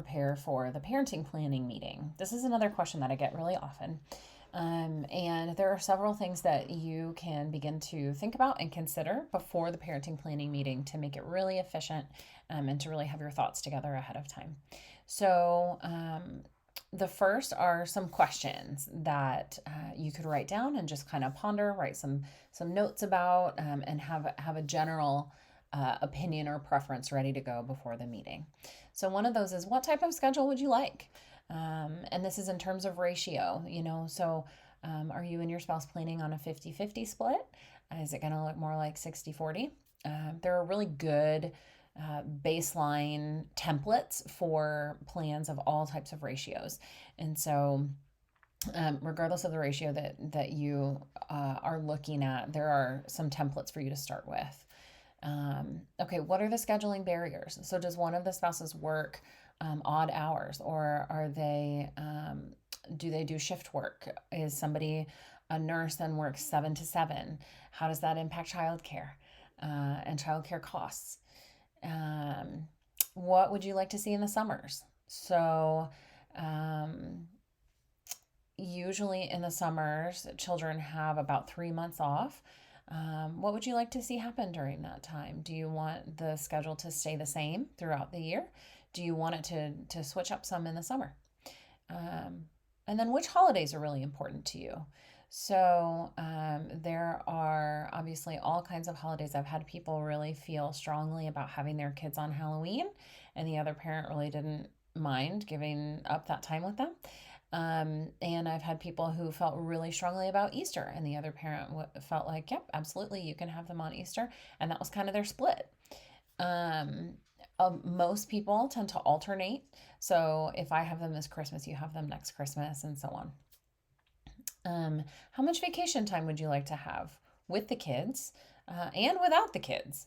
prepare for the parenting planning meeting? This is another question that I get really often. And there are several things that you can begin to think about and consider before the parenting planning meeting to make it really efficient, and to really have your thoughts together ahead of time. So, the first are some questions that you could write down and just kind of ponder, write some notes about, and have a general opinion or preference ready to go before the meeting. So one of those is, what type of schedule would you like? And this is in terms of ratio, so are you and your spouse planning on a 50-50 split? Is it going to look more like 60-40? There are really good baseline templates for plans of all types of ratios. And so regardless of the ratio that you are looking at, there are some templates for you to start with. Okay, what are the scheduling barriers? So does one of the spouses work odd hours, or do they do shift work? Is somebody a nurse and works 7 to 7? How does that impact childcare and childcare costs? What would you like to see in the summers? So usually in the summers, children have about 3 months off. What would you like to see happen during that time? Do you want the schedule to stay the same throughout the year? Do you want it to switch up some in the summer? And then which holidays are really important to you? So there are obviously all kinds of holidays. I've had people really feel strongly about having their kids on Halloween, and the other parent really didn't mind giving up that time with them. And I've had people who felt really strongly about Easter, and the other parent felt like, yep, absolutely, you can have them on Easter. And that was kind of their split. Most people tend to alternate. So if I have them this Christmas, you have them next Christmas, and so on. How much vacation time would you like to have with the kids and without the kids?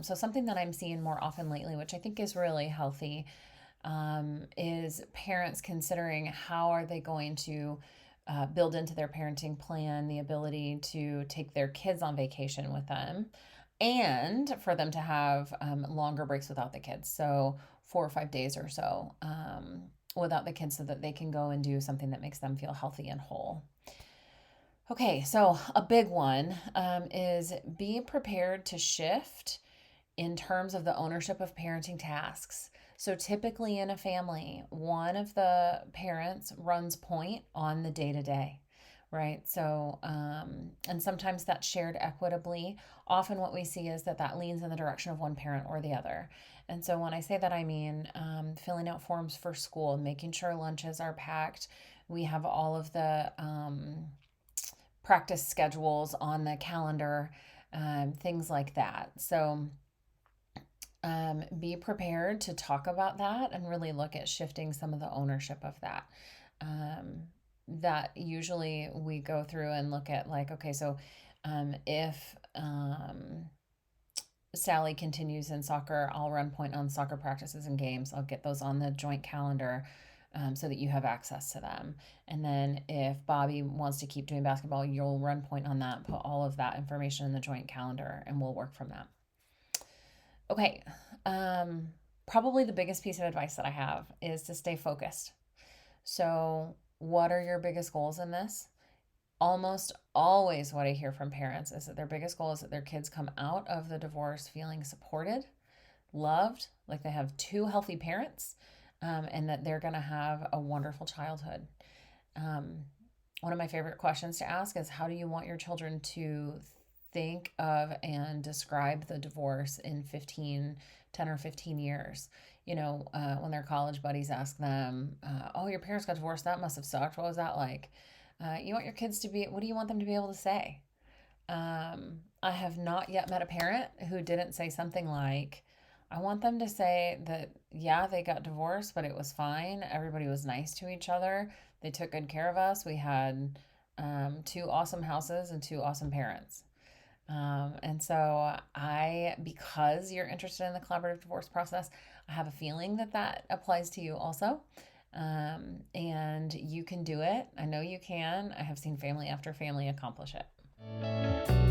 So something that I'm seeing more often lately, which I think is really healthy, is parents considering how are they going to build into their parenting plan the ability to take their kids on vacation with them, and for them to have longer breaks without the kids. So 4 or 5 days or so without the kids, so that they can go and do something that makes them feel healthy and whole. Okay, so a big one is be prepared to shift in terms of the ownership of parenting tasks. So typically in a family, one of the parents runs point on the day-to-day, right? So, and sometimes that's shared equitably. Often what we see is that leans in the direction of one parent or the other. And so when I say that, I mean filling out forms for school, making sure lunches are packed. We have all of the practice schedules on the calendar, things like that. So be prepared to talk about that and really look at shifting some of the ownership of that. That usually we go through and look at, like, okay, so if Sally continues in soccer, I'll run point on soccer practices and games. I'll get those on the joint calendar so that you have access to them. And then if Bobby wants to keep doing basketball, you'll run point on that, put all of that information in the joint calendar, and we'll work from that. Okay, probably the biggest piece of advice that I have is to stay focused. So what are your biggest goals in this? Almost always what I hear from parents is that their biggest goal is that their kids come out of the divorce feeling supported, loved, like they have two healthy parents, and that they're going to have a wonderful childhood. One of my favorite questions to ask is, how do you want your children to think of and describe the divorce in 10 or 15 years? When their college buddies ask them, oh, your parents got divorced, that must have sucked. What was that like? You want your kids to be, what do you want them to be able to say? I have not yet met a parent who didn't say something like, I want them to say that, yeah, they got divorced, but it was fine. Everybody was nice to each other. They took good care of us. We had 2 awesome houses and 2 awesome parents. And so because you're interested in the collaborative divorce process, I have a feeling that applies to you also. And you can do it. I know you can. I have seen family after family accomplish it.